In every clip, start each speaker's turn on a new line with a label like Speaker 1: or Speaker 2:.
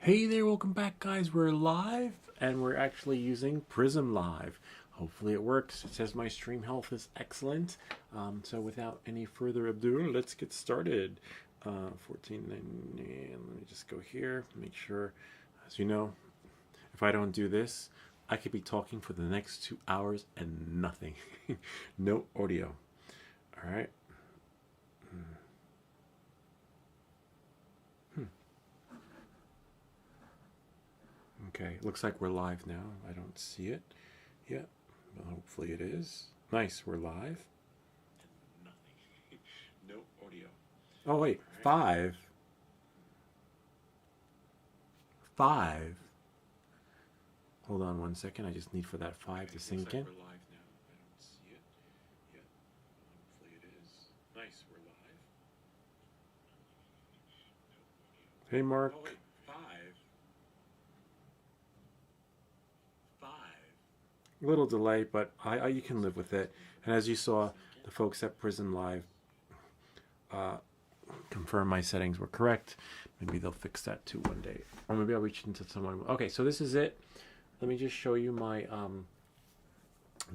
Speaker 1: Hey there, welcome back, guys. We're live and we're actually using Prism Live. Hopefully it works. It says my stream health is excellent. So without any further ado, let's get started. 14.99. Let me just go here, make sure. As you know, if I don't do this, I could be talking for the next 2 hours and nothing. No audio. All right. Okay, looks like we're live now. I don't see it yet, but hopefully it is. Nice, we're live. Nothing. No audio. Oh wait, right. Five. Hold on one second. I just need for that five to sink in. We're live now. I don't see it yet. Hopefully it is. Nice, we're live. Hey Mark. Oh, wait. Little delay, but you can live with it. And as you saw, the folks at Prism Live confirm my settings were correct. Maybe they'll fix that too one day, or maybe I'll reach into someone. Okay, so this is it. Let me just show you my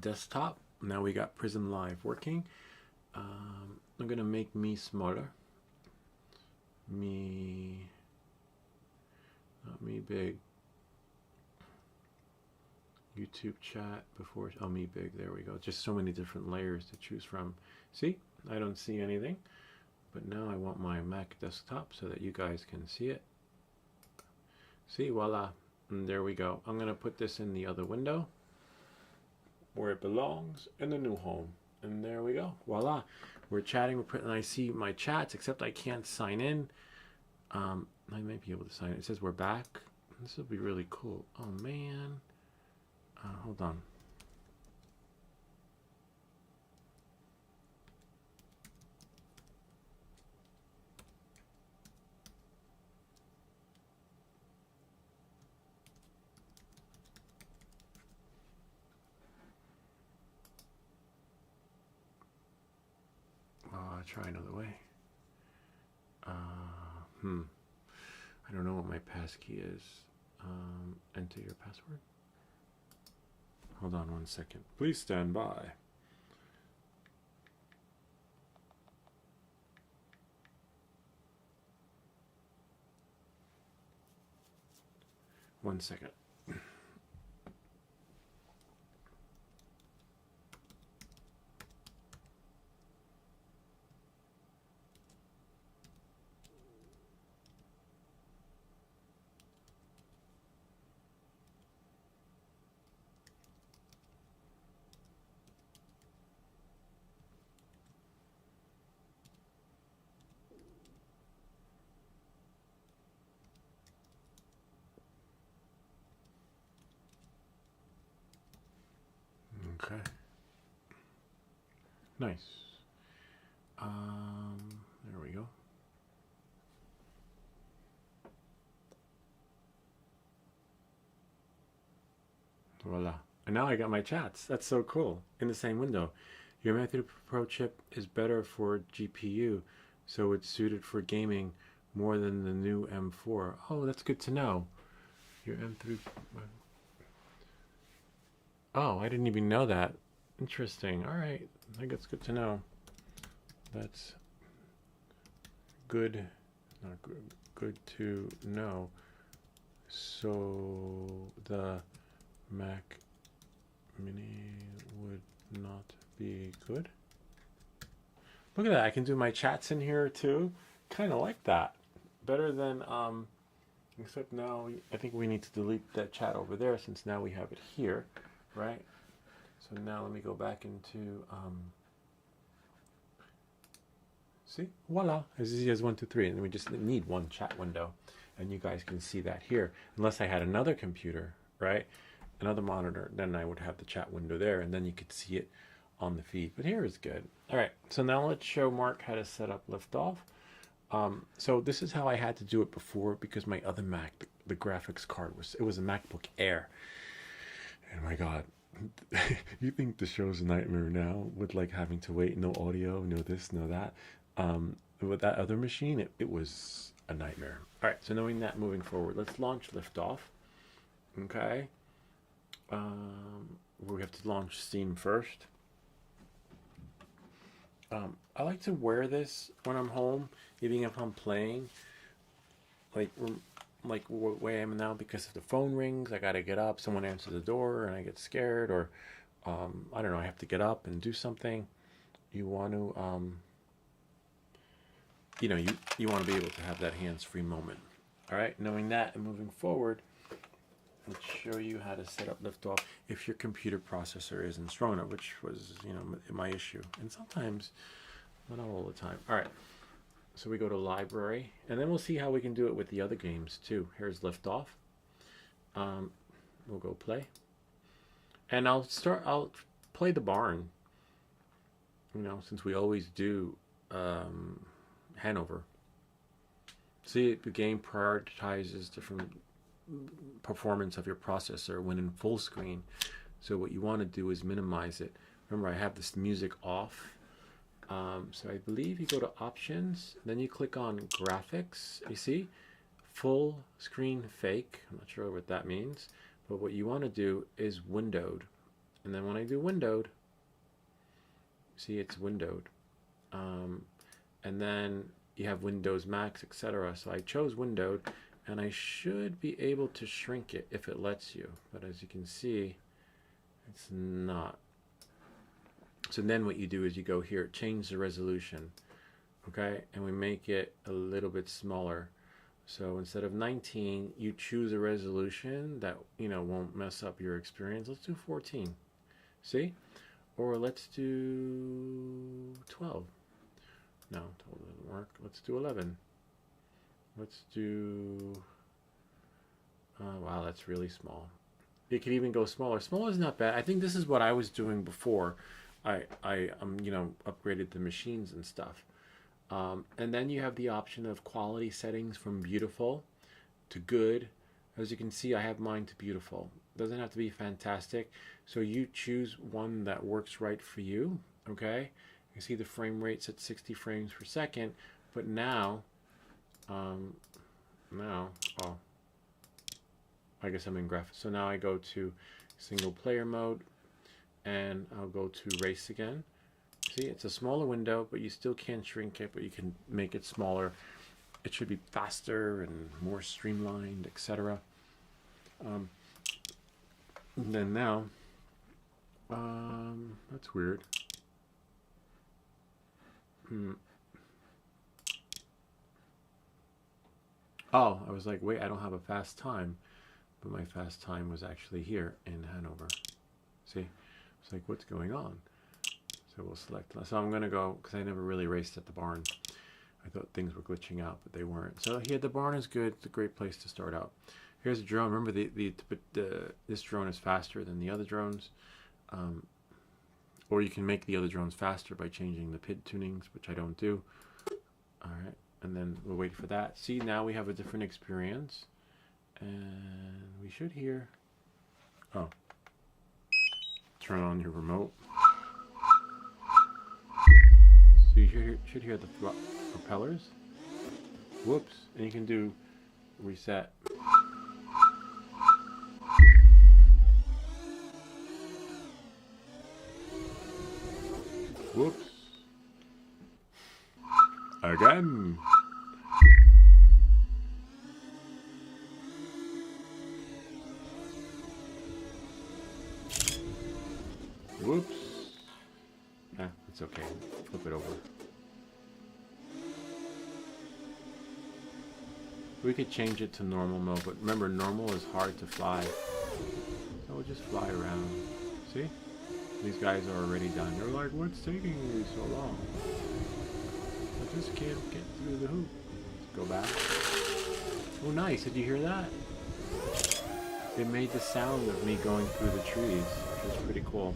Speaker 1: desktop. Now we got Prism Live working. I'm gonna make me smaller. Me, not me big. YouTube chat before, oh, me big, there we go. Just so many different layers to choose from. See, I don't see anything, but now I want my Mac desktop so that you guys can see it. See, voila, and there we go. I'm gonna put this in the other window where it belongs, in the new home, and there we go, voila. We're chatting, and I see my chats, except I can't sign in. I might be able to sign in. It says we're back. This will be really cool. Oh man. Hold on. I'll try another way. I don't know what my passkey is. Enter your password. Hold on one second. Please stand by. One second. Okay. Nice. There we go. Voila. And now I got my chats. That's so cool. In the same window. Your Method Pro chip is better for GPU, so it's suited for gaming more than the new M4. Oh, that's good to know. Your M3... Oh, I didn't even know that. Interesting. All right. I think it's good to know. That's good. Not good. Good to know. So the Mac Mini would not be good. Look at that. I can do my chats in here too. Kind of like that. Better than except now I think we need to delete that chat over there since now we have it here. Right, so now let me go back into see, voila, as easy as 1, 2, 3, and we just need one chat window, and you guys can see that here. Unless I had another computer, right, another monitor, then I would have the chat window there, and then you could see it on the feed. But here is good. All right, so now let's show Mark how to set up liftoff. So this is how I had to do it before because my other Mac, the graphics card was a MacBook Air. And my God, you think the show's a nightmare now with like having to wait, no audio, no this, no that. With that other machine, it was a nightmare. All right, so knowing that, moving forward, let's launch liftoff. Okay. We have to launch Steam first. I like to wear this when I'm home, even if I'm playing. Like where I am now, because if the phone rings, I gotta get up. Someone answers the door, and I get scared, or I don't know. I have to get up and do something. You want to, you want to be able to have that hands-free moment. All right. Knowing that and moving forward, let's show you how to set up liftoff if your computer processor isn't strong enough, which was my issue, and sometimes, but not all the time. All right. So we go to library, and then we'll see how we can do it with the other games too. Here's liftoff. We'll go play, and I'll play the barn. Since we always do Hanover. See, the game prioritizes different performance of your processor when in full screen. So what you want to do is minimize it. Remember, I have this music off. So I believe you go to options, then you click on graphics. You see, full screen fake. I'm not sure what that means, but what you want to do is windowed. And then when I do windowed, see, it's windowed. And then you have Windows, Max, etc. So I chose windowed, and I should be able to shrink it if it lets you. But as you can see, it's not. So then what you do is you go here, change the resolution, okay? And we make it a little bit smaller. So instead of 19, you choose a resolution that, won't mess up your experience. Let's do 14, see? Or let's do 12. No, 12 doesn't work. Let's do 11. Let's do, wow, that's really small. It could even go smaller. Smaller is not bad. I think this is what I was doing before I upgraded the machines and stuff. And then you have the option of quality settings from beautiful to good. As you can see, I have mine to beautiful. Doesn't have to be fantastic. So you choose one that works right for you, okay? You see the frame rate's at 60 frames per second, but now, oh, I guess I'm in graphics. So now I go to single player mode, and I'll go to race again. See, it's a smaller window, but you still can't shrink it, but you can make it smaller. It should be faster and more streamlined, etc. Then now, that's weird. Oh, I was like, wait, I don't have a fast time, but my fast time was actually here in Hanover. See, it's like, what's going on? So we'll select. So I'm gonna go, because I never really raced at the barn. I thought things were glitching out, but they weren't. So here, the barn is good. It's a great place to start out. Here's a drone. Remember, this drone is faster than the other drones. Or you can make the other drones faster by changing the PID tunings, which I don't do. All right, and then we'll wait for that. See, now we have a different experience. And we should hear, oh, turn on your remote. So you should hear the propellers. Whoops, and you can do reset. Whoops. Again. Whoops. It's okay. Flip it over. We could change it to normal mode, but remember, normal is hard to fly. So we'll just fly around. See? These guys are already done. They're like, what's taking me so long? I just can't get through the hoop. Let's go back. Oh, nice. Did you hear that? It made the sound of me going through the trees, which is pretty cool.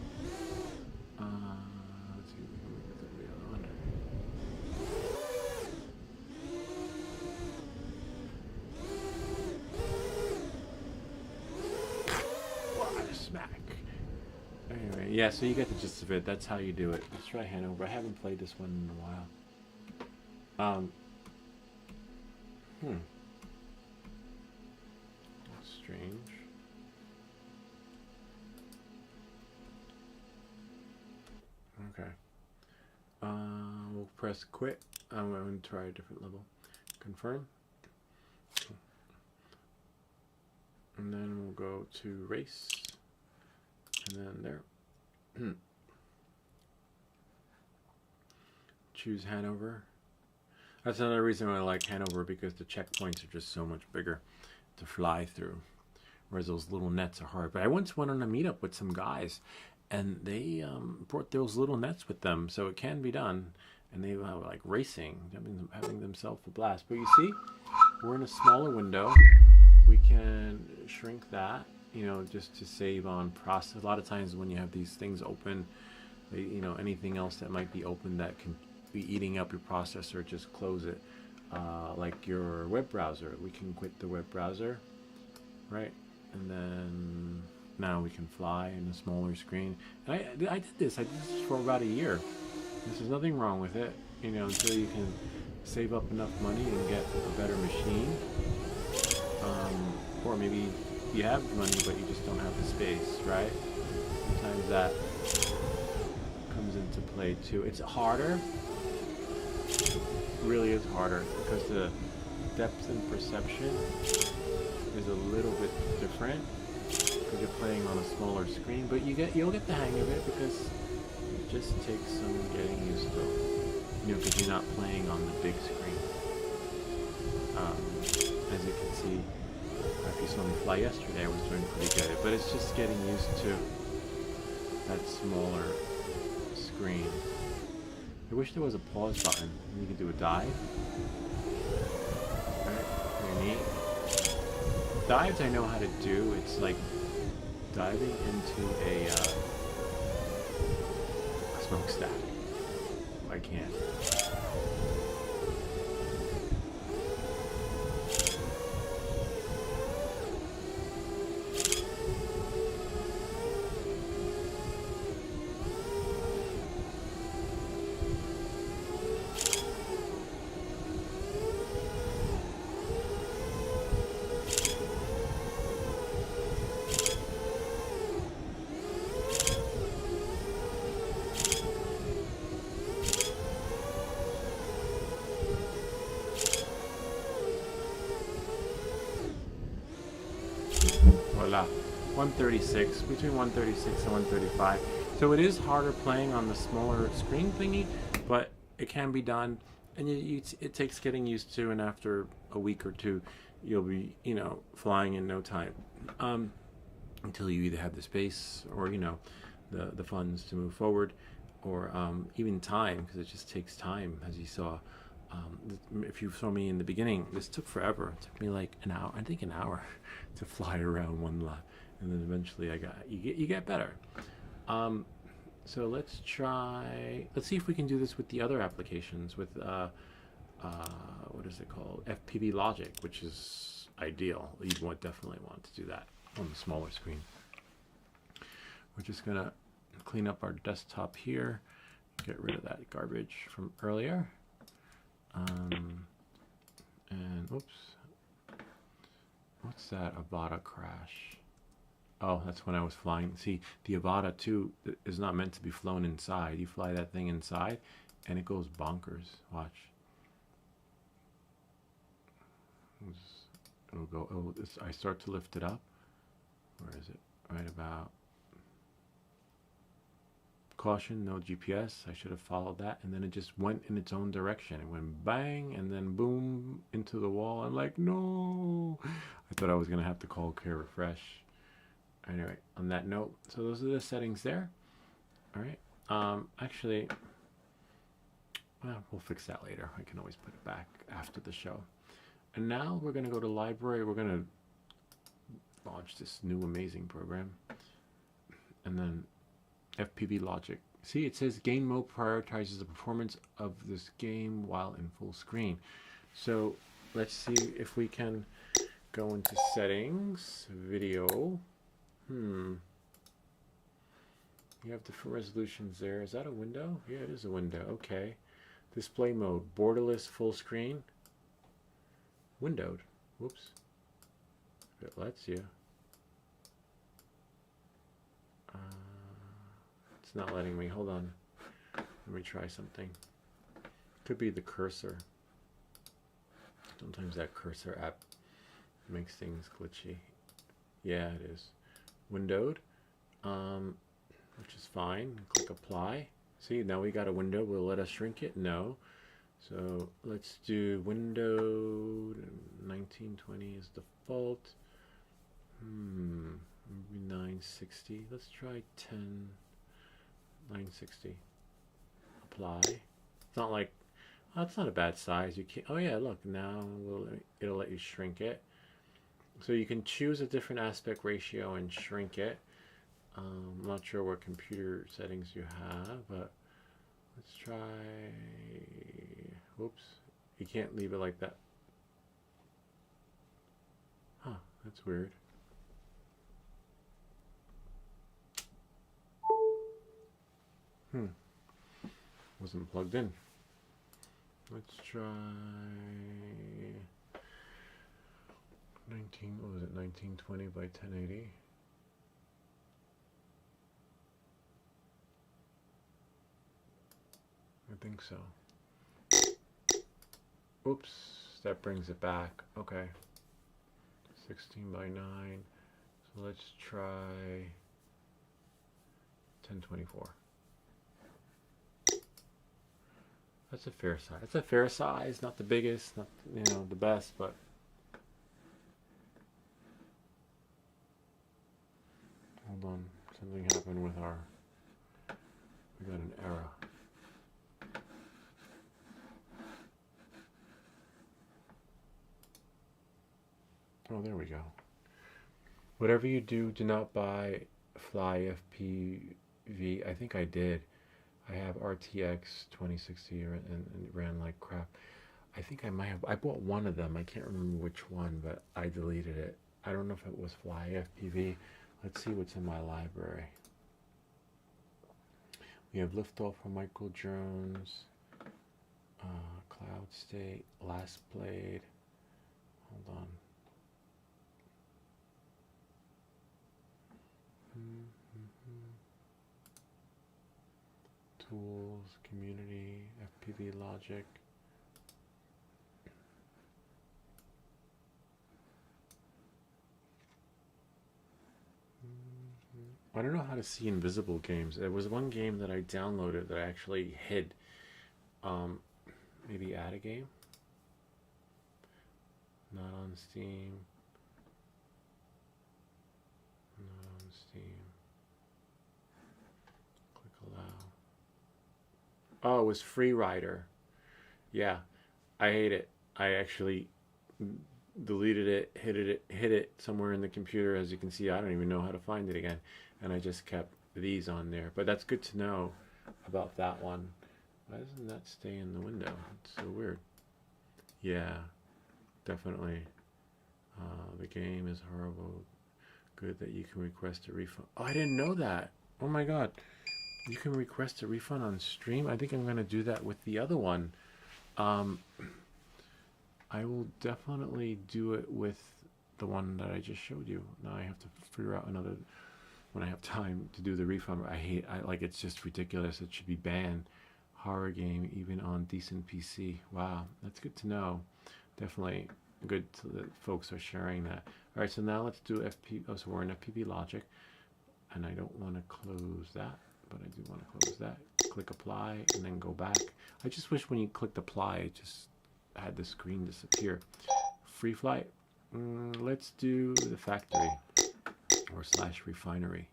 Speaker 1: Let's see if we can make the video on. What a smack. Anyway, yeah, so you get the gist of it. That's how you do it. Let's try Hanover. I haven't played this one in a while. That's strange. Okay. We'll press quit. I'm going to try a different level. Confirm. And then we'll go to race. And then there. Choose Hanover. That's another reason why I like Hanover, because the checkpoints are just so much bigger to fly through. Whereas those little nets are hard. But I once went on a meetup with some guys, and they brought those little nets with them, so it can be done. And they were like racing, having themselves a blast. But you see, we're in a smaller window. We can shrink that, you know, just to save on process. A lot of times when you have these things open, you know, anything else that might be open that can be eating up your processor, just close it. Like your web browser, we can quit the web browser, right? And then now we can fly in a smaller screen. And I did this for about a year. There's nothing wrong with it, you know, until you can save up enough money and get a better machine. Or maybe you have money but you just don't have the space, right? Sometimes that comes into play too. It's harder. It really is harder because the depth and perception is a little bit different because you're playing on a smaller screen, but you'll get the hang of it because it just takes some getting used to, you know, because you're not playing on the big screen. As you can see, if you saw me fly yesterday, I was doing pretty good, but it's just getting used to that smaller screen. I wish there was a pause button and you could do a dive. Alright, very neat. Dives I know how to do. It's like diving into a smokestack. I can't. Voila. 136, between 136 and 135. So it is harder playing on the smaller screen thingy, but it can be done, and it takes getting used to, and after a week or two, you'll be, you know, flying in no time. Until you either have the space or, you know, the funds to move forward, or even time, because it just takes time, as you saw. If you saw me in the beginning, this took forever. It took me like an hour, I think an hour, to fly around one lap, and then eventually you get better. So let's see if we can do this with the other applications with what is it called, FPV Logic, which is ideal. You'd definitely want to do that on the smaller screen. We're just gonna clean up our desktop here, get rid of that garbage from earlier. And oops, what's that Avata crash? Oh, that's when I was flying. See, the Avata 2 is not meant to be flown inside. You fly that thing inside and it goes bonkers. Watch. It'll go, I start to lift it up. Where is it? Right about. Caution, no GPS. I should have followed that, and then it just went in its own direction. It went bang and then boom into the wall. I'm like, no. I thought I was gonna have to call care refresh. Anyway, on that note, so those are the settings there. All right. Actually, well, we'll fix that later. I can always put it back after the show. And now we're gonna go to library. We're gonna launch this new amazing program, and then FPV Logic. See, it says game mode prioritizes the performance of this game while in full screen. So let's see if we can go into settings, video. You have different resolutions there. Is that a window? Yeah, it is a window. Okay. Display mode, borderless full screen. windowed. Whoops. If it lets you. It's not letting me. Hold on. Let me try something. Could be the cursor. Sometimes that cursor app makes things glitchy. Yeah, it is. Windowed, which is fine. Click apply. See, now we got a window. Will it let us shrink it? No. So let's do windowed. 1920 is default. Maybe 960. Let's try 960. Apply. It's not like, oh, it's not a bad size. You can't. Oh yeah, look, now it'll let you shrink it. So you can choose a different aspect ratio and shrink it. I'm not sure what computer settings you have, but let's try. Whoops, you can't leave it like that. Huh, that's weird. Wasn't plugged in. Let's try 1920 by 1080. I think so. Oops, that brings it back. Okay. 16 by 9. So let's try 1024. That's a fair size. That's a fair size, not the biggest, not the best, but hold on. Something happened with our, we got an error. Oh, there we go. Whatever you do, do not buy Fly FPV. I think I did. I have RTX 2060 and it ran like crap. I think I bought one of them. I can't remember which one, but I deleted it. I don't know if it was Fly FPV. Let's see what's in my library. We have Liftoff from Michael Jones, Cloud State, Last Played. Hold on. Tools, community, FPV logic. I don't know how to see invisible games. There was one game that I downloaded that I actually hid. Maybe add a game? Not on Steam. Not on Steam. Click allow. Oh, it was Free Rider. Yeah, I hate it. I actually deleted it, hid it somewhere in the computer. As you can see, I don't even know how to find it again. And I just kept these on there. But that's good to know about that one. Why doesn't that stay in the window? It's so weird. Yeah, definitely. The game is horrible. Good that you can request a refund. Oh, I didn't know that. Oh my god. You can request a refund on stream? I think I'm going to do that with the other one. I will definitely do it with the one that I just showed you. Now I have to figure out another when I have time to do the refund. I like it's just ridiculous. It should be banned. Horror game even on decent PC. Wow, that's good to know. Definitely good that folks are sharing that. All right, so now let's do FP. Oh, so we're in FPV Logic, and I don't want to close that, but I do want to close that. Click apply and then go back. I just wish when you clicked apply, it just had the screen disappear. Free flight. Let's do the factory or / refinery.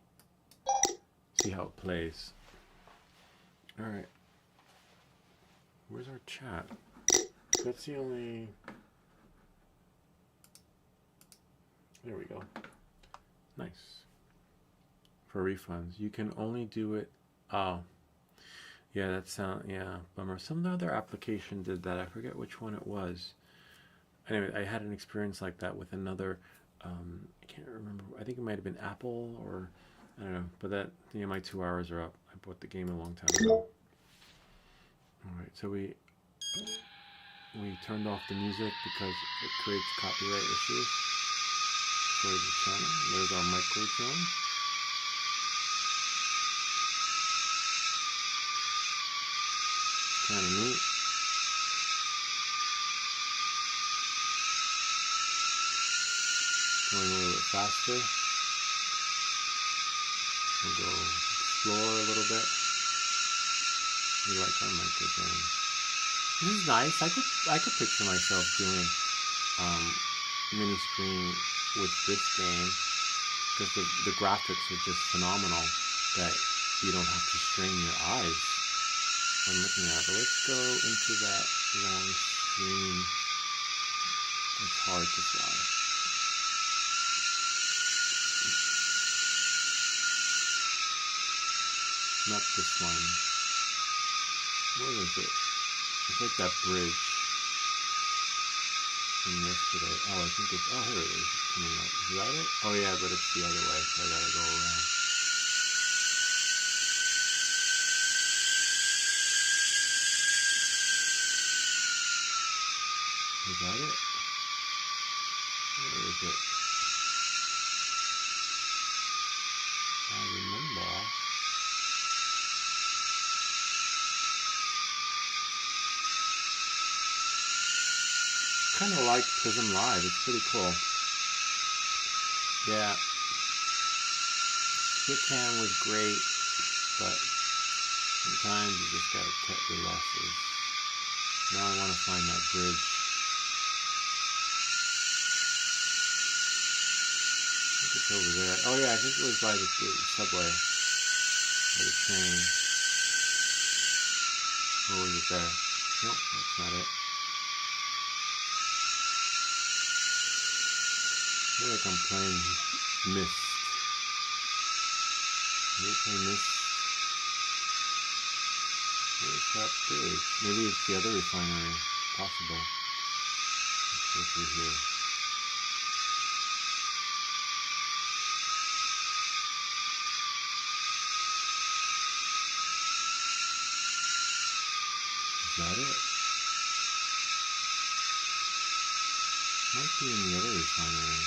Speaker 1: See how it plays. All right. Where's our chat? That's the only. There we go. Nice. For refunds, you can only do it. Oh, yeah, that sound. Yeah, bummer. Some other application did that. I forget which one it was. Anyway, I had an experience like that with another. I can't remember. I think it might have been Apple or I don't know. But that my 2 hours are up. I bought the game a long time ago. All right, so we. we turned off the music because it creates copyright issues for the channel. There's our micro drone. Kind of neat. Going a little bit faster. We'll go explore a little bit. We like our micro drone. This is nice. I could picture myself doing mini screen with this game because the graphics are just phenomenal that you don't have to strain your eyes when looking at it. But let's go into that long screen. It's hard to fly. Not this one. Where is it? It's like that bridge from yesterday. Oh, I think it's, oh, here it is. It's coming up. Is that it? Oh yeah, but it's the other way, so I gotta go around. Is that it? Where is it? I remember. Kind of like Prism Live. It's pretty cool. Yeah. Split was great, but sometimes you just gotta cut your losses. Now I want to find that bridge. I think it's over there. Oh yeah, I think it was by the subway. By the train. Or was it there? Nope, that's not it. I feel like I'm playing Myst. Can we play Myst? Where's that bridge? Maybe it's the other refinery. Possible. Let's go through here. Is that it? Might be in the other refinery.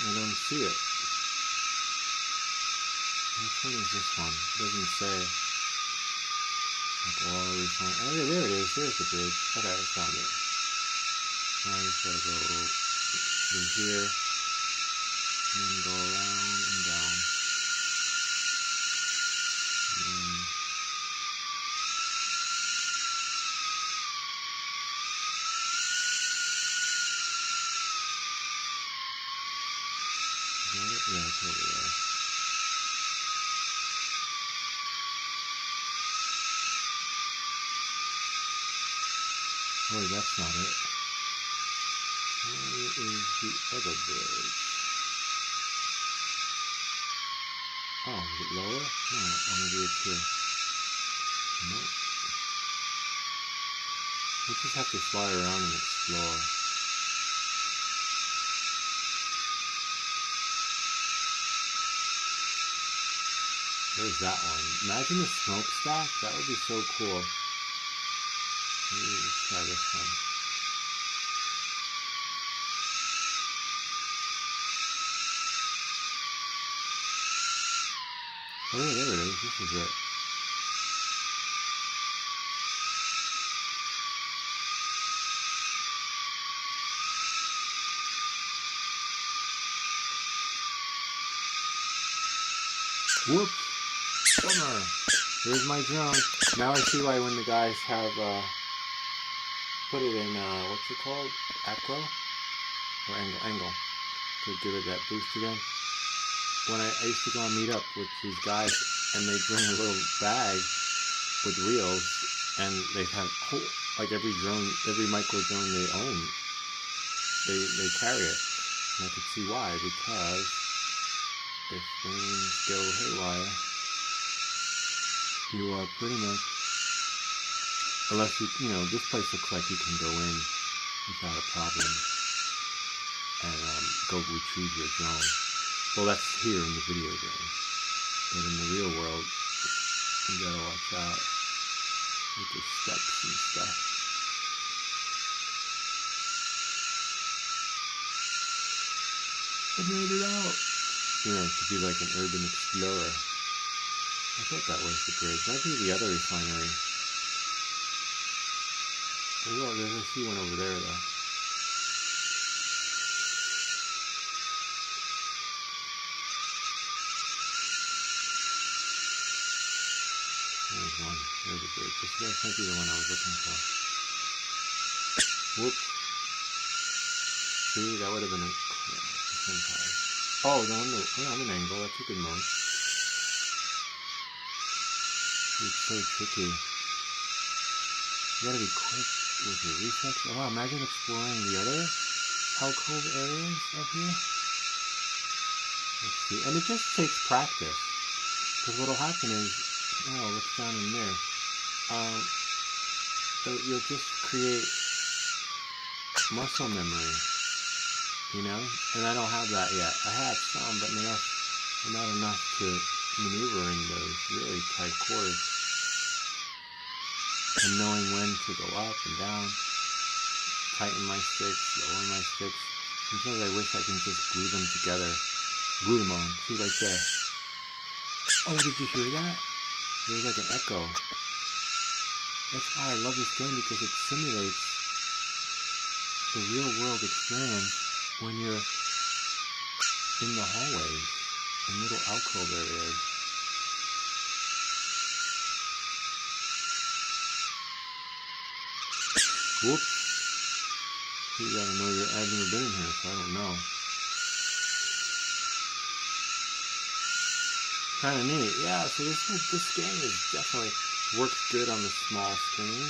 Speaker 1: I don't see it. Which one is this one? It doesn't say. Like all the refinery. Oh yeah, there it is. There's the bridge. Okay, I found it. Now I just gotta go through here. And then go around and down. And then yeah, it's over there. Oh wait, that's not it. Where is the other bridge? Oh, is it lower? No, maybe it's here. Nope. We just have to fly around and explore. There's that one. Imagine a smokestack. That would be so cool. Maybe let's try this one. Oh yeah, there it is. This is it. Whoops! Bummer! There's my drone. Now I see why when the guys have put it in what's it called? Acro? Or angle. To give it that boost again. When I used to go on meet up with these guys and they bring a little bag with reels and they have like every drone, every micro drone they own, they carry it. And I could see why, because if things go haywire, you are pretty much, unless you know, this place looks like you can go in without a problem. and go retrieve your drone. Well, that's here in the video game, but in the real world, you gotta watch out with the steps and stuff. I made it out. You know, to be like an urban explorer. I thought that was the bridge. Might be the other refinery. Oh, I see one over there, though. There's one. There's a bridge. This might be the one I was looking for. Whoops. See, that would have been a different car. Oh, no, I'm an angle. That's a good move. It's so tricky. You gotta be quick with your reflex. Oh, wow, imagine exploring the other alcove areas up here. Let's see. And it just takes practice. Because what'll happen is, oh, what's down in there? You'll just create muscle memory, you know? And I don't have that yet. I have some, but not enough to maneuver in those really tight cords. And knowing when to go up and down, tighten my sticks, lower my sticks. Sometimes I wish I can just glue them together. Glue them on. See, right there. Oh, did you hear that? There was like an echo. That's why I love this game, because it simulates the real world experience when you're in the hallways and little alcove areas. Whoops. You gotta know I've never been in here, so I don't know. Kind of neat. Yeah, so this game is definitely works good on the small screen.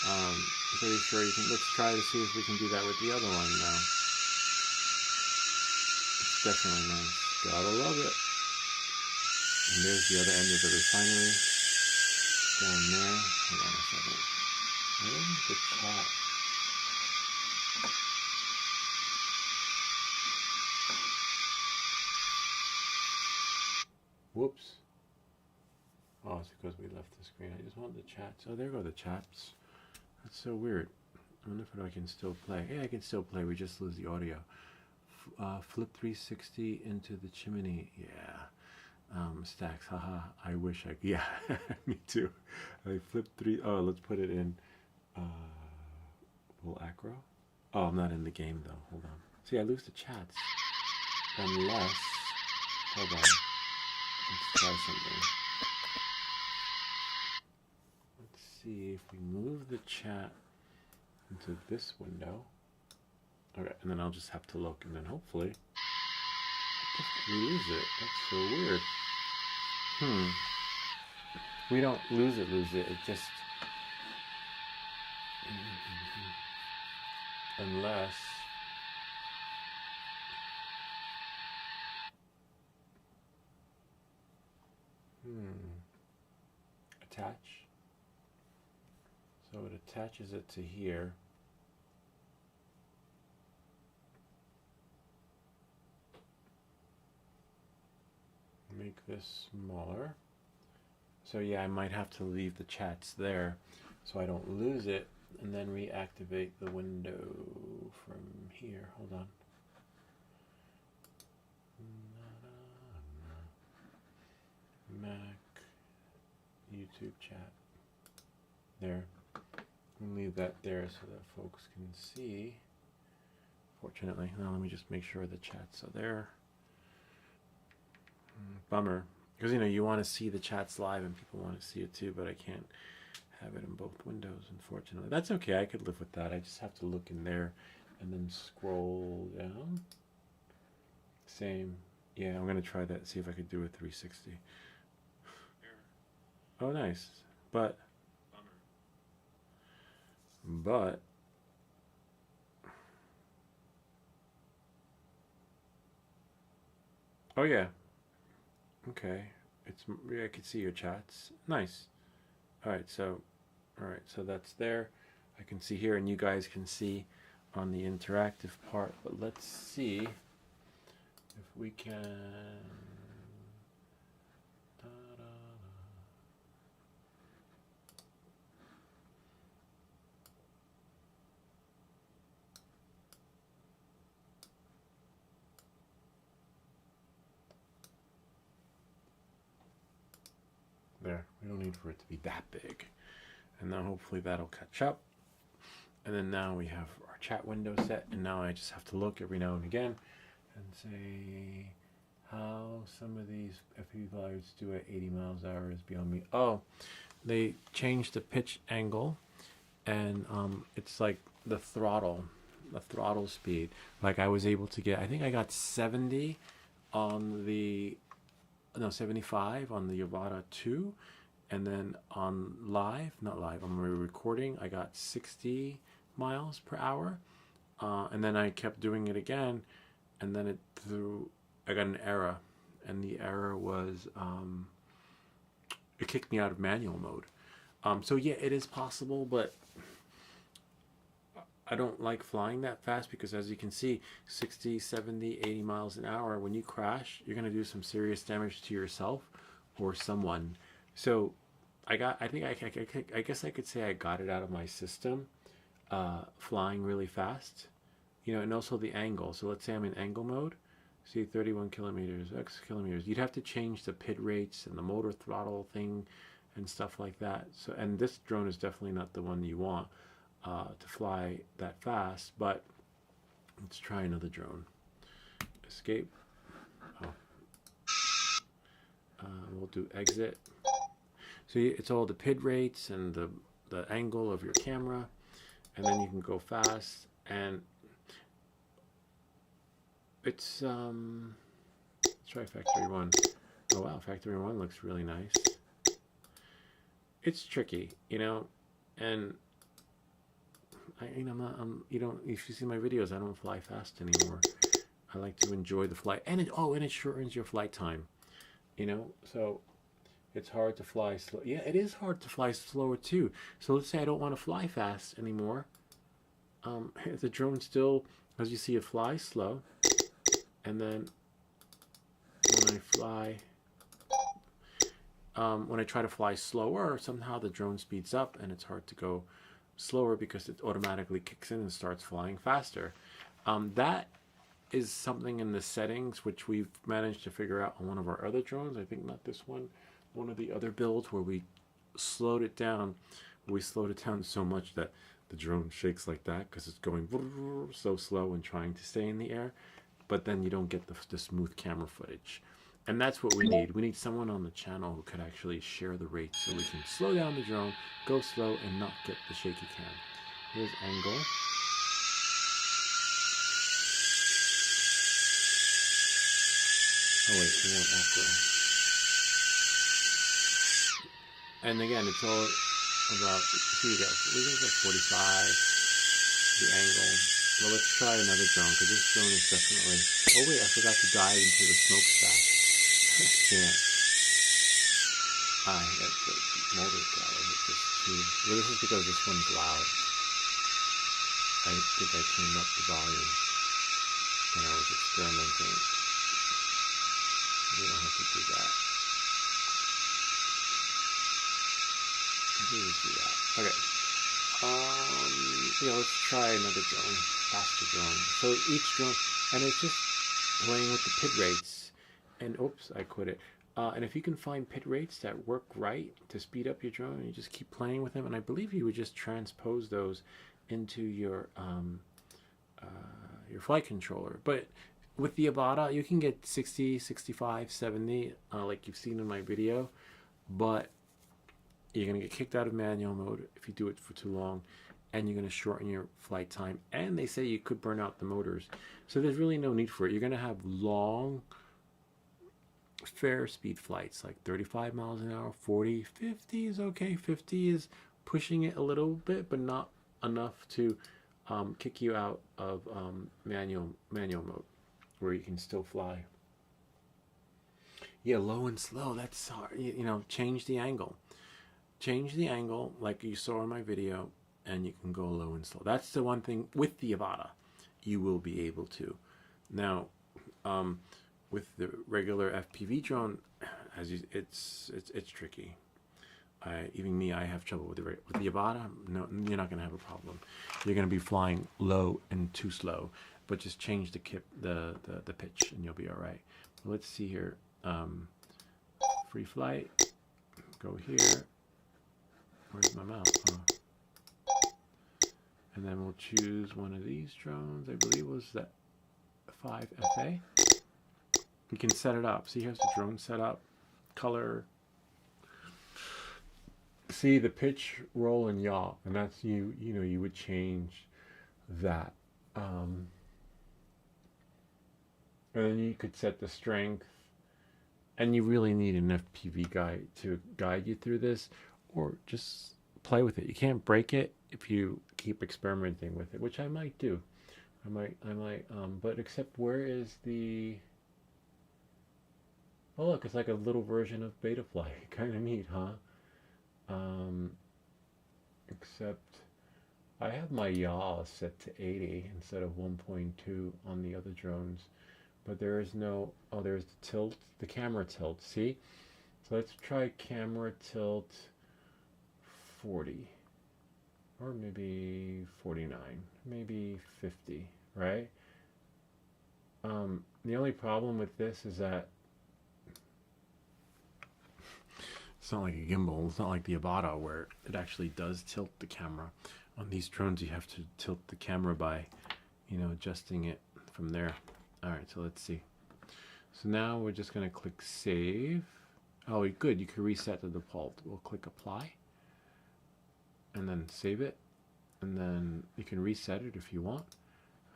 Speaker 1: I'm pretty sure you can. Let's try to see if we can do that with the other one now. It's definitely nice. Gotta love it. And there's the other end of the refinery. Down there. Hold on a second. Where's the chat? Whoops. Oh, it's because we left the screen. I just want the chats. Oh, there go the chats. That's so weird. I wonder if I can still play. Yeah, I can still play. We just lose the audio. Flip 360 into the chimney. Yeah. Stacks. Haha. I wish I. Yeah. Me too. I flipped three. Oh, let's put it in. Full acro. Oh, I'm not in the game though. Hold on. See, I lose the chats. Unless. Hold on. Let's try something. Let's see if we move the chat into this window. Okay, and then I'll just have to look, and then hopefully we lose it. That's so weird. We don't lose it. It just unless attach. So it attaches it to here. Make this smaller. So yeah, I might have to leave the chats there so I don't lose it, and then reactivate the window from here. Hold on. Mac, YouTube chat. There. We'll leave that there so that folks can see. Fortunately. Now let me just make sure the chats are there. Bummer. Because, you know, you want to see the chats live and people want to see it too, but I can't have it in both windows, unfortunately. That's okay. I could live with that. I just have to look in there and then scroll down. Same. Yeah, I'm going to try that, see if I could do a 360. Oh, nice. But oh yeah. Okay. Yeah, I can see your chats. Nice. All right, so that's there. I can see here, and you guys can see on the interactive part, but let's see if we can. There, we don't need for it to be that big. And now hopefully that'll catch up. And then now we have our chat window set, and now I just have to look every now and again and say how some of these FPV gliders do at 80 miles an hour is beyond me. Oh, they changed the pitch angle, and it's like the throttle speed. Like I was able to get, I think I got 70 on the, no, 75 on the Yavata 2, and then on not live, on my recording, I got 60 miles per hour, and then I kept doing it again, and then I got an error, and the error was it kicked me out of manual mode. So yeah, it is possible, but I don't like flying that fast because, as you can see, 60, 70, 80 miles an hour, when you crash, you're going to do some serious damage to yourself or someone. So I guess I could say I got it out of my system, flying really fast, and also the angle. So let's say I'm in angle mode. See, 31 kilometers, X kilometers. You'd have to change the PID rates and the motor throttle thing and stuff like that. So, and this drone is definitely not the one you want to fly that fast, but let's try another drone. Escape. Oh. We'll do exit. So it's all the PID rates and the angle of your camera, and then you can go fast, and it's let's try factory one. Oh wow, factory one looks really nice. It's tricky, and if you see my videos, I don't fly fast anymore. I like to enjoy the flight, and it shortens your flight time, so it's hard to fly slow. Yeah, it is hard to fly slower too. So let's say I don't want to fly fast anymore. The drone still, as you see, it flies slow, and then when I try to fly slower, somehow the drone speeds up, and it's hard to go slower because it automatically kicks in and starts flying faster. That is something in the settings which we've managed to figure out on one of our other drones. I think not this one, one of the other builds where we slowed it down. We slowed it down so much that the drone shakes like that because it's going so slow and trying to stay in the air, but then you don't get the smooth camera footage. And that's what we need. We need someone on the channel who could actually share the rates so we can slow down the drone, go slow, and not get the shaky cam. Here's angle. Oh wait, we want macro. And again, it's all about, see, we got 45, the angle. Well, let's try another drone, because this drone is definitely, oh wait, I forgot to dive into the smokestack. Yeah. I got the motor throttle, it's just too, well, this is because this one's loud. I think I turned up the volume when I was experimenting. We don't have to do that. We'll do that. Okay. Let's try another drone, faster drone. So each drone, and it's just playing with the PID rates. And oops, I quit it. And if you can find PID rates that work right to speed up your drone, you just keep playing with them. And I believe you would just transpose those into your flight controller. But with the Avata, you can get 60, 65, 70, like you've seen in my video. But you're going to get kicked out of manual mode if you do it for too long, and you're going to shorten your flight time. And they say you could burn out the motors. So there's really no need for it. You're going to have long, fair speed flights, like 35 miles an hour, 40, 50 is okay. 50 is pushing it a little bit, but not enough to kick you out of manual mode, where you can still fly. Yeah, low and slow, that's hard. Change the angle. Change the angle like you saw in my video, and you can go low and slow. That's the one thing with the Avata you will be able to. Now, with the regular FPV drone, it's tricky. Even me, I have trouble with the Avata. No, you're not going to have a problem. You're going to be flying low and too slow, but just change the pitch, and you'll be all right. Let's see here. Free flight. Go here. Where's my mouse? Oh. And then we'll choose one of these drones. I believe was that 5FA. We can set it up. See, here's the drone set up. Color. See the pitch, roll, and yaw, and that's you know, you would change that. And then you could set the strength, and you really need an FPV guide to guide you through this, or just play with it. You can't break it if you keep experimenting with it, which I might do. I might, but except where is the... Oh look, it's like a little version of Betafly. Kind of neat, huh? Except I have my yaw set to 80 instead of 1.2 on the other drones, but there is no, oh, there's the tilt, the camera tilt, see? So let's try camera tilt 40, or maybe 49, maybe 50, right? The only problem with this is that it's not like a gimbal. It's not like the Avata where it actually does tilt the camera. On these drones, you have to tilt the camera by, you know, adjusting it from there. All right, so let's see. So now we're just going to click save. Oh, good. You can reset the default. We'll click apply and then save it. And then you can reset it if you want.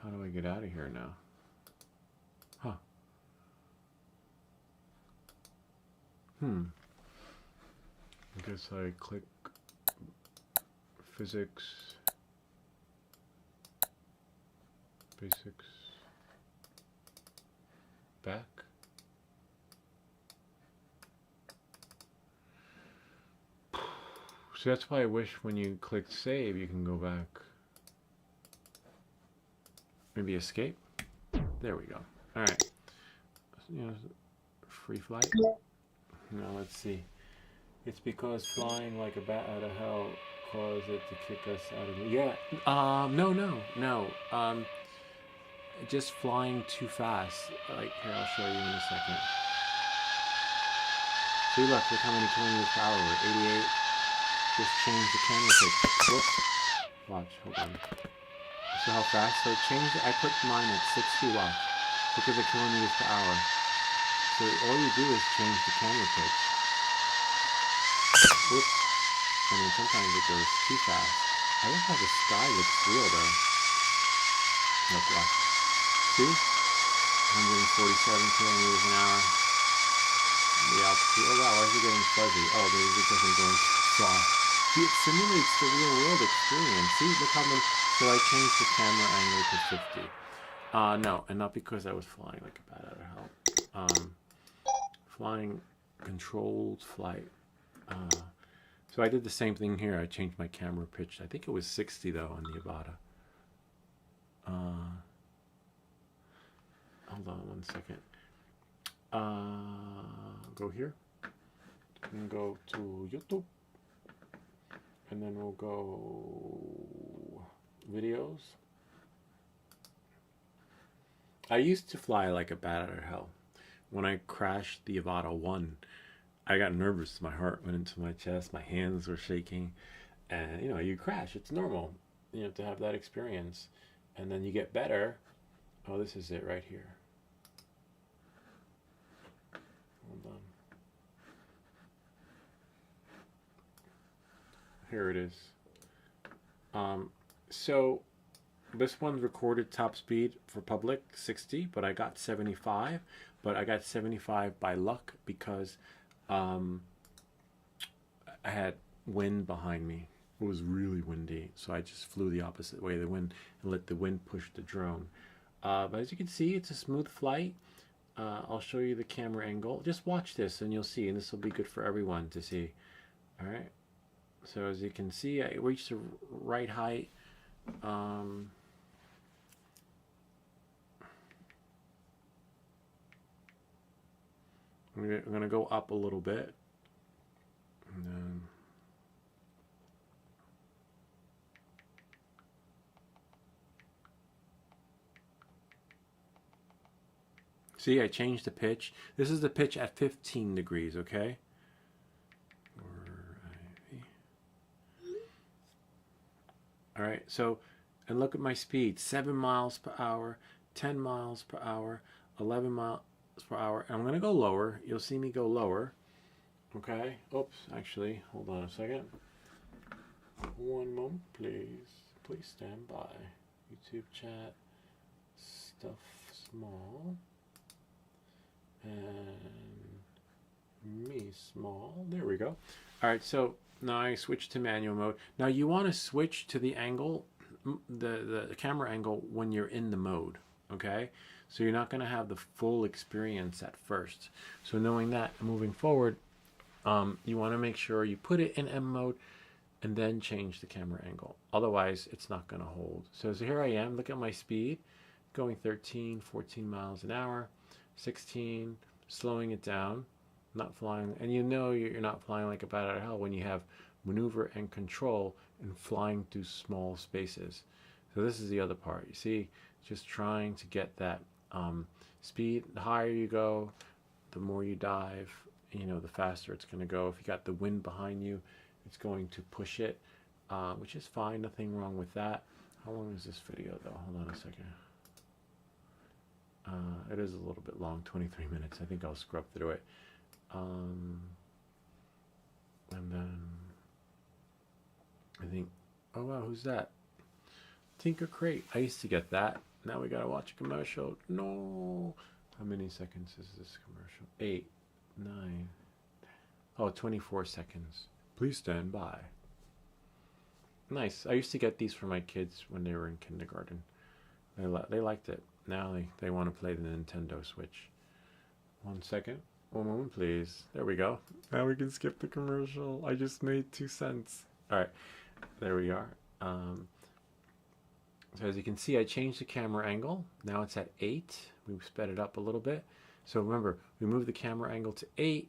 Speaker 1: How do I get out of here now? Huh. I guess I click physics, basics, back. So that's why I wish when you click save, you can go back. Maybe escape. There we go. All right. You know, free flight. Now let's see. It's because flying like a bat out of hell caused it to kick us out of the... Yeah. No. Just flying too fast. Like, here, I'll show you in a second. See, look how many kilometers per hour we're 88. Just change the camera pitch. Whoops. Watch, hold on. See how fast? So change it. I put mine at 60 watts. Look at the kilometers per hour. So all you do is change the camera pitch. Whoops. I mean, sometimes it goes too fast. I like how the sky looks real though. Look, watch. See? 147 kilometers an hour. The altitude. Oh wow, why is it getting fuzzy? Oh, there's because I'm going soft. See, it simulates the real world experience. See, look how many. So I changed the camera angle to 50. No, and not because I was flying like a bat out of hell. Flying controlled flight. So I did the same thing here. I changed my camera pitch. I think it was 60 though on the Avata. Hold on one second. Go here and go to YouTube, and then we'll go videos. I used to fly like a bat out of hell. When I crashed the Avata 1, I got nervous. My heart went into my chest. My hands were shaking. And, you know, you crash. It's normal, you know, to have that experience. And then you get better. Oh, this is it right here. Hold on. Here it is. So this one's recorded top speed for public 60, but I got 75. But I got 75 by luck because I had wind behind me. It was really windy, so I just flew the opposite way of the wind and let the wind push the drone. But as you can see, it's a smooth flight. I'll show you the camera angle. Just watch this and you'll see, and this will be good for everyone to see. All right. So as you can see, I reached the right height. I'm going to go up a little bit. And then see, I changed the pitch. This is the pitch at 15 degrees, okay? All right, so, and look at my speed, 7 miles per hour, 10 miles per hour, 11 miles per hour. And I'm going to go lower. You'll see me go lower, okay? Oops, actually, hold on a second. One moment, please. Please stand by. YouTube chat, stuff small, and me small. There we go. All right, so now I switch to manual mode. Now you want to switch to the angle, the camera angle when you're in the mode, okay? So you're not going to have the full experience at first. So knowing that, moving forward, you want to make sure you put it in M mode and then change the camera angle. Otherwise, it's not going to hold. So here I am. Look at my speed, going 13, 14 miles an hour, 16, slowing it down. Not flying, and you know you're not flying like a bat out of hell when you have maneuver and control and flying through small spaces. So this is the other part. You see, just trying to get that speed. The higher you go, the more you dive, you know, the faster it's going to go. If you got the wind behind you, it's going to push it, which is fine. Nothing wrong with that. How long is this video though? Hold on a second. It is a little bit long, 23 minutes. I think I'll scrub through it. And then I think, oh wow, who's that? Tinker Crate. I used to get that. Now we gotta watch a commercial. No. How many seconds is this commercial? 8, 9. Oh, 24 seconds. Please stand by. Nice. I used to get these for my kids when they were in kindergarten. They liked it. Now they want to play the Nintendo Switch. 1 second. 1 moment, please. There we go. Now we can skip the commercial. I just made 2 cents. All right, there we are. So as you can see, I changed the camera angle. Now it's at 8. We've sped it up a little bit. So remember, we moved the camera angle to 8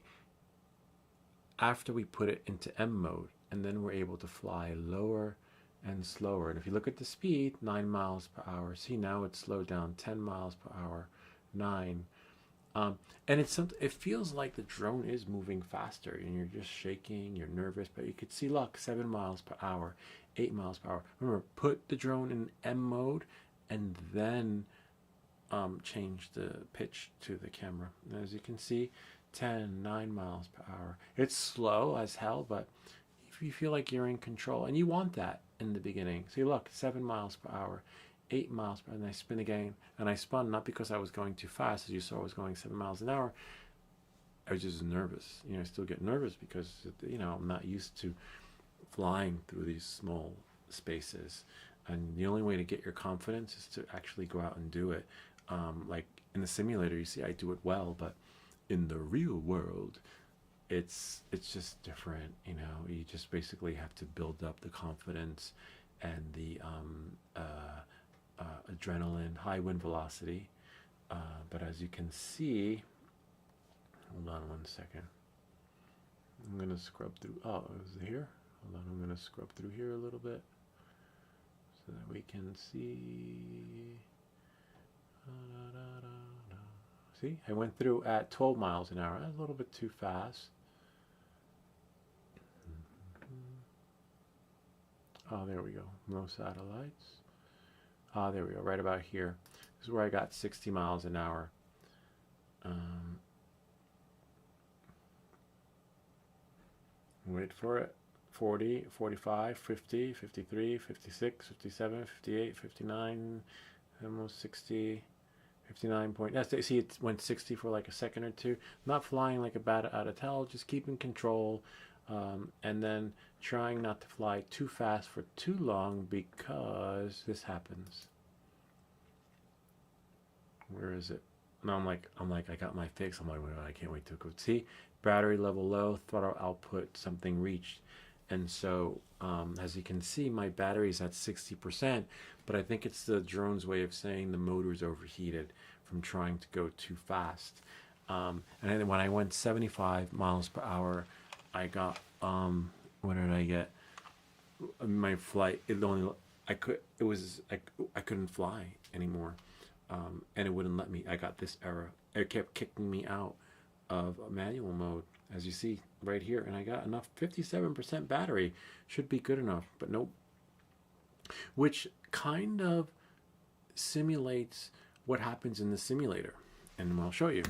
Speaker 1: after we put it into M mode, and then we're able to fly lower and slower. And if you look at the speed, 9 miles per hour. See, now it's slowed down, 10 miles per hour, 9. And it feels like the drone is moving faster, and you're just shaking, you're nervous, but you could see, look, 7 miles per hour, 8 miles per hour. Remember, put the drone in M mode, and then change the pitch to the camera. And as you can see, 10, 9 miles per hour. It's slow as hell, but if you feel like you're in control, and you want that in the beginning. See, look, 7 miles per hour, 8 miles per hour, and I spin again. And I spun not because I was going too fast, as you saw I was going 7 miles an hour. I was just nervous. You know, I still get nervous because, you know, I'm not used to flying through these small spaces. And the only way to get your confidence is to actually go out and do it. Like in the simulator, you see I do it well, but in the real world, it's just different. You know, you just basically have to build up the confidence and the adrenaline, high wind velocity. But as you can see, hold on 1 second. I'm going to scrub through. Oh, is it here? Hold on, I'm going to scrub through here a little bit so that we can see. See, I went through at 12 miles an hour. That's a little bit too fast. Oh, there we go. No satellites. Ah, there we go. Right about here. This is where I got 60 miles an hour. Wait for it. 40, 45, 50, 53, 56, 57, 58, 59, almost 60, 59 point. Yes, see, it went 60 for like a second or two. Not flying like a bat out of hell, just keeping control, and then trying not to fly too fast for too long because this happens. Where is it? No, I'm like, I got my fix. I'm like, well, I can't wait to go. See, battery level low, throttle output, something reached. And so as you can see, my battery's at 60%, but I think it's the drone's way of saying the motor's overheated from trying to go too fast. And then when I went 75 miles per hour, I got, what did I get? My flight, I couldn't fly anymore. And it wouldn't let me. I got this error. It kept kicking me out of manual mode, as you see right here. And I got enough, 57% battery. Should be good enough, but nope. Which kind of simulates what happens in the simulator. And I'll show you.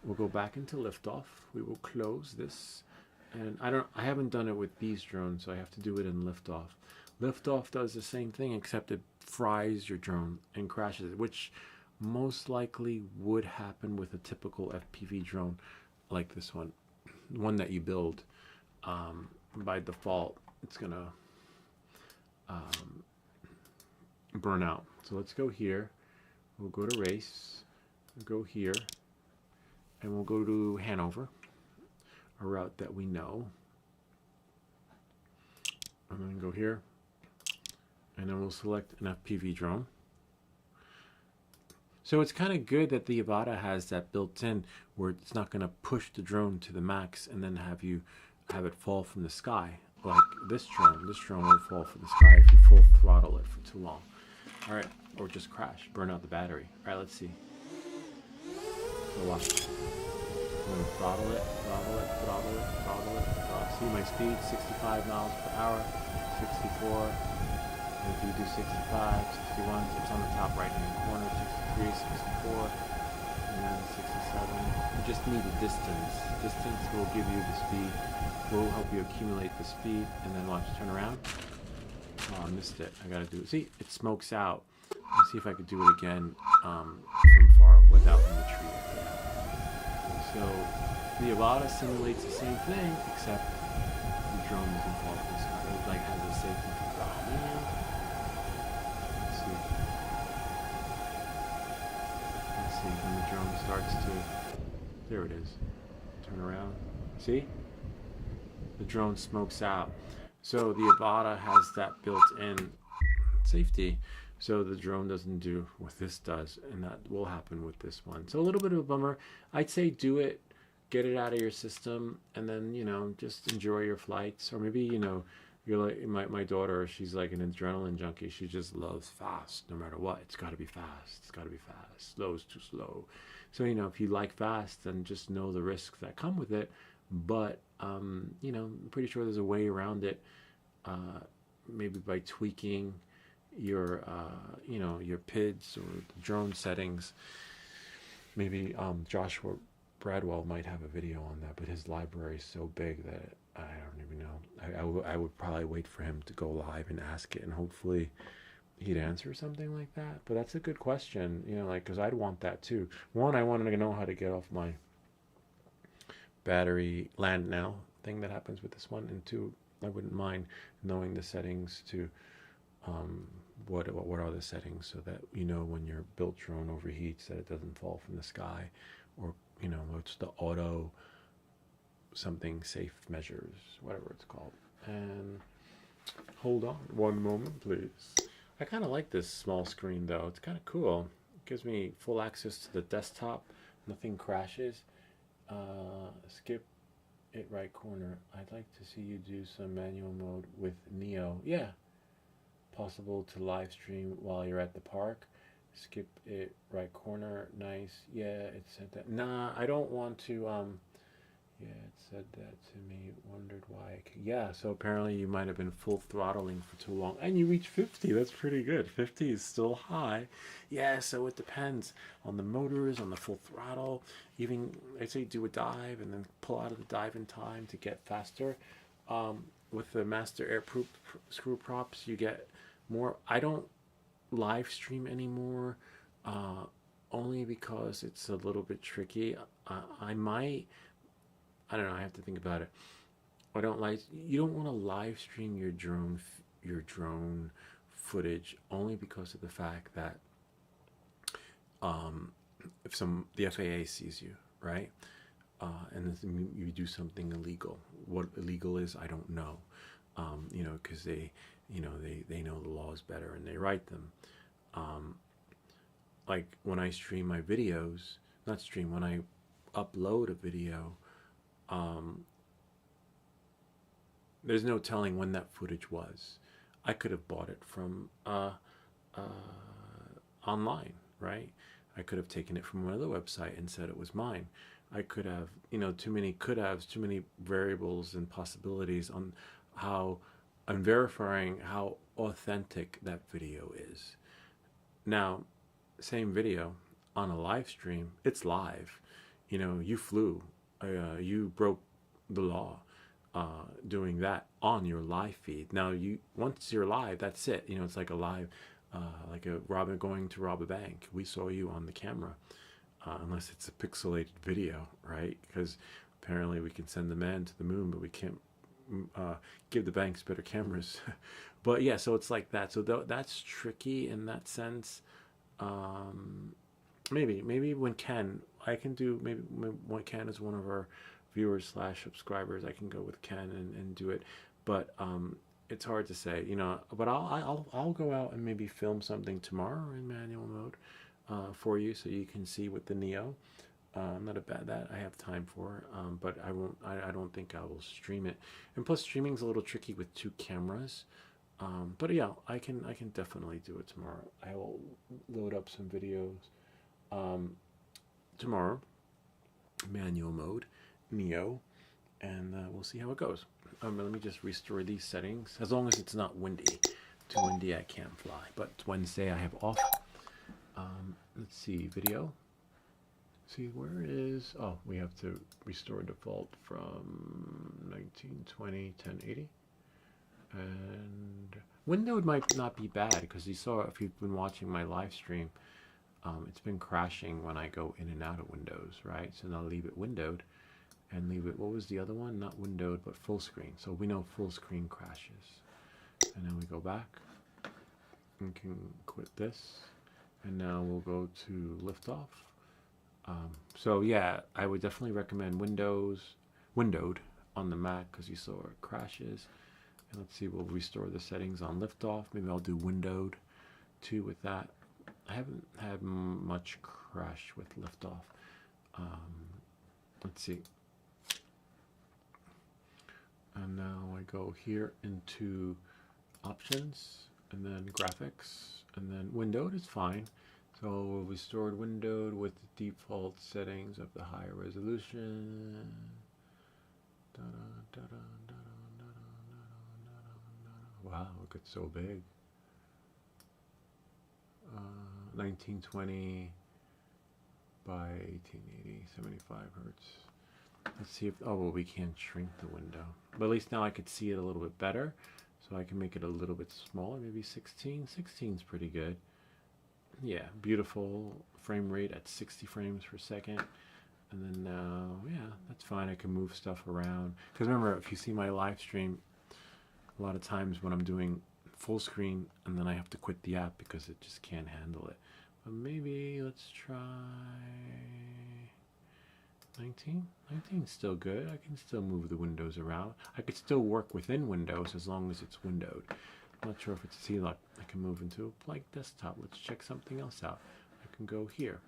Speaker 1: We'll go back into liftoff. We will close this. And I haven't done it with these drones, so I have to do it in liftoff. Liftoff does the same thing, except it fries your drone and crashes it, which most likely would happen with a typical FPV drone like this one that you build. By default, it's gonna burn out. So let's go here. We'll go to race. We'll go here, and we'll go to Hanover, a route that we know. And then go here, and then we'll select an FPV drone. So it's kind of good that the Avata has that built in where it's not going to push the drone to the max and then have it fall from the sky like this drone. This drone will fall from the sky if you full throttle it for too long. All right, or just crash, burn out the battery. All right, let's see. So watch. I'm going to throttle it. See my speed, 65 miles per hour, 64. And if you do 65, 61, it's on the top right-hand corner, 63, 64, and then 67. You just need a distance. Distance will give you the speed, will help you accumulate the speed, and then watch, turn around. Oh, I missed it. I got to do it. See, it smokes out. Let's see if I could do it again from far without in the tree. So the Avata simulates the same thing, except the drone doesn't fall from the sky. It like has a safety control. Let's see when the drone starts to. There it is. Turn around. See? The drone smokes out. So the Avata has that built-in safety, so the drone doesn't do what this does, and that will happen with this one. So a little bit of a bummer. I'd say do it, get it out of your system, and then, you know, just enjoy your flights. Or maybe, you know, you're like my daughter, she's like an adrenaline junkie. She just loves fast no matter what. It's got to be fast. It's got to be fast. Slow is too slow. So, you know, if you like fast, then just know the risks that come with it. But, you know, I'm pretty sure there's a way around it, maybe by tweaking your, you know, your PIDs or the drone settings. Maybe Joshua Bradwell might have a video on that, but his library is so big that I don't even know. I would probably wait for him to go live and ask it, and hopefully he'd answer something like that. But that's a good question, you know, like, because I'd want that too. One, I wanted to know how to get off my battery land now thing that happens with this one, and two, I wouldn't mind knowing the settings to what are the settings so that you know when your built drone overheats that it doesn't fall from the sky, or you know what's the auto something safe measures, whatever it's called. And hold on one moment, please. I kind of like this small screen though. It's kind of cool. It gives me full access to the desktop. Nothing crashes. Skip it right corner. I'd like to see you do some manual mode with Neo. Yeah. Possible to live stream while you're at the park. Skip it right corner. Nice. Yeah, it said that. Nah, I don't want to. Yeah, it said that to me. Wondered why. Yeah, so apparently you might have been full throttling for too long, and you reached 50. That's pretty good. 50 is still high. Yeah, so it depends on the motors, on the full throttle. Even I'd say do a dive and then pull out of the dive in time to get faster. With the master air screw props, you get more. I don't live stream anymore, only because it's a little bit tricky. I might. I don't know. I have to think about it. I don't like. You don't want to live stream your drone footage only because of the fact that if the FAA sees you, right? and then you do something illegal. What illegal is, I don't know. You know, because they know the laws better and they write them. Um, like when I stream my videos, not stream, when I upload a video, um, there's no telling when that footage was. I could have bought it from uh, online, right? I could have taken it from another website and said it was mine. I could have, you know, too many could haves, too many variables and possibilities on how I'm verifying how authentic that video is. Now, same video on a live stream, it's live. You know, you flew, you broke the law doing that on your live feed. Now, you once you're live, that's it. You know, it's like a live, like a robber going to rob a bank. We saw you on the camera, unless it's a pixelated video, right? Because apparently we can send the man to the moon, but we can't give the banks better cameras. But yeah, so it's like that. So that's tricky in that sense. Maybe when Ken, I can do, maybe when Ken is one of our viewers slash subscribers, I can go with Ken and do it. But it's hard to say, you know. But I'll go out and maybe film something tomorrow in manual mode for you, so you can see with the Neo. Not about that I have time for, but I won't. I don't think I will stream it. And plus, streaming is a little tricky with two cameras. But yeah, I can definitely do it tomorrow. I will load up some videos tomorrow, manual mode, Neo, and we'll see how it goes. Let me just restore these settings. As long as it's not windy. Too windy, I can't fly. But it's Wednesday, I have off. Let's see, video. See, where is... Oh, we have to restore default from 1920, 1080. And windowed might not be bad, because you saw, if you've been watching my live stream, it's been crashing when I go in and out of windows, right? So now leave it windowed and leave it, what was the other one? Not windowed, but full screen. So we know full screen crashes. And then we go back and can quit this. And now we'll go to liftoff. So yeah, I would definitely recommend windowed on the Mac, because you saw it crashes. And let's see, we'll restore the settings on liftoff. Maybe I'll do windowed too with that. I haven't had much crash with liftoff. Let's see. And now I go here into options and then graphics, and then windowed is fine. So we stored windowed with the default settings of the higher resolution. Wow, look, it's so big. 1920 by 1880, 75 hertz. Let's see if, oh, well, we can't shrink the window. But at least now I could see it a little bit better. So I can make it a little bit smaller, maybe 16. 16 is pretty good. Yeah, beautiful frame rate at 60 frames per second. And then now, yeah, that's fine. I can move stuff around. Because remember, if you see my live stream, a lot of times when I'm doing full screen, and then I have to quit the app because it just can't handle it. But maybe let's try 19. 19 is still good. I can still move the windows around. I could still work within Windows as long as it's windowed. I'm not sure if it's C-Lock. I can move into a blank desktop. Let's check something else out. I can go here.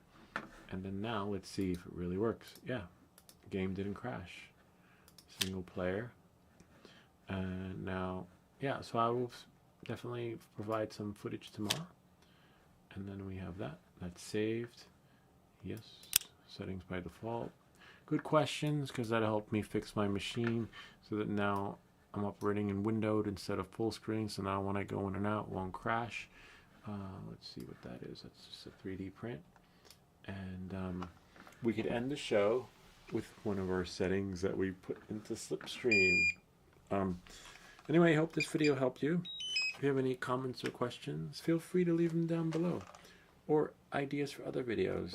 Speaker 1: And then now let's see if it really works. Yeah, game didn't crash. Single player. And now, yeah, so I will definitely provide some footage tomorrow. And then we have that. That's saved. Yes. Settings by default. Good questions, because that helped me fix my machine so that now I'm operating in windowed instead of full screen. So now when I go in and out, it won't crash. Let's see what that is. That's just a 3D print. And we could end the show with one of our settings that we put into Slipstream. Anyway, I hope this video helped you. If you have any comments or questions, feel free to leave them down below. Or ideas for other videos.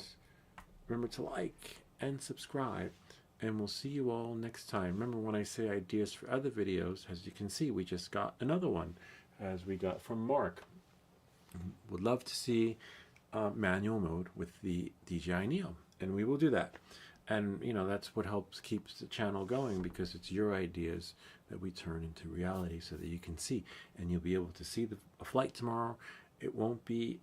Speaker 1: Remember to like and subscribe. And we'll see you all next time. Remember, when I say ideas for other videos, as you can see, we just got another one, as we got from Mark. Would love to see manual mode with the DJI Neo. And we will do that. And you know, that's what helps keeps the channel going, because it's your ideas that we turn into reality so that you can see, and you'll be able to see a flight tomorrow. It won't be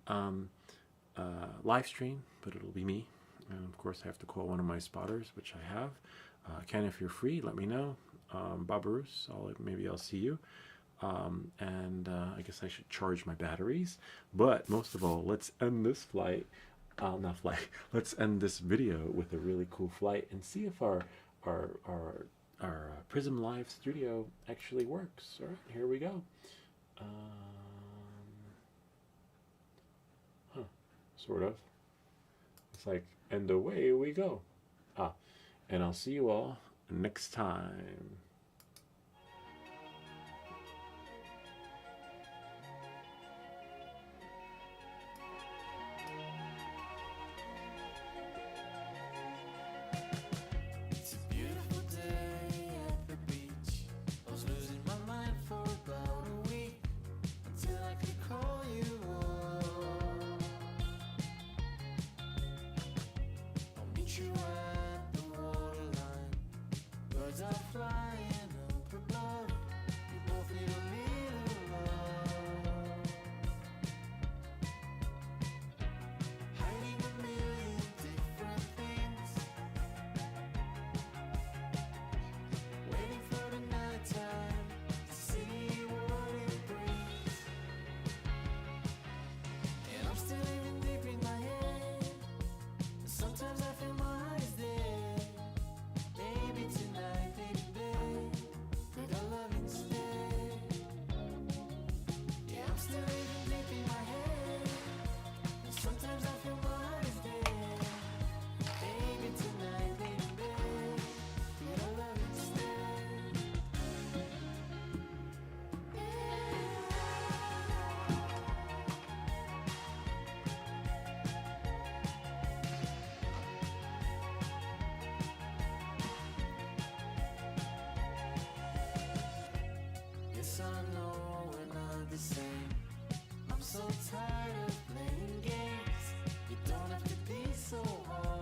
Speaker 1: live stream, but it'll be me. And of course I have to call one of my spotters, which I have. Ken, if you're free, let me know. Babarus, maybe I'll see you. And I guess I should charge my batteries. But most of all, let's end this flight. Not flight. Let's end this video with a really cool flight and see if our Prism Live studio actually works. All right, here we go. Sort of. It's like, and away we go. And I'll see you all next time. I know we're not the same. I'm so tired of playing games. You don't have to be so hard.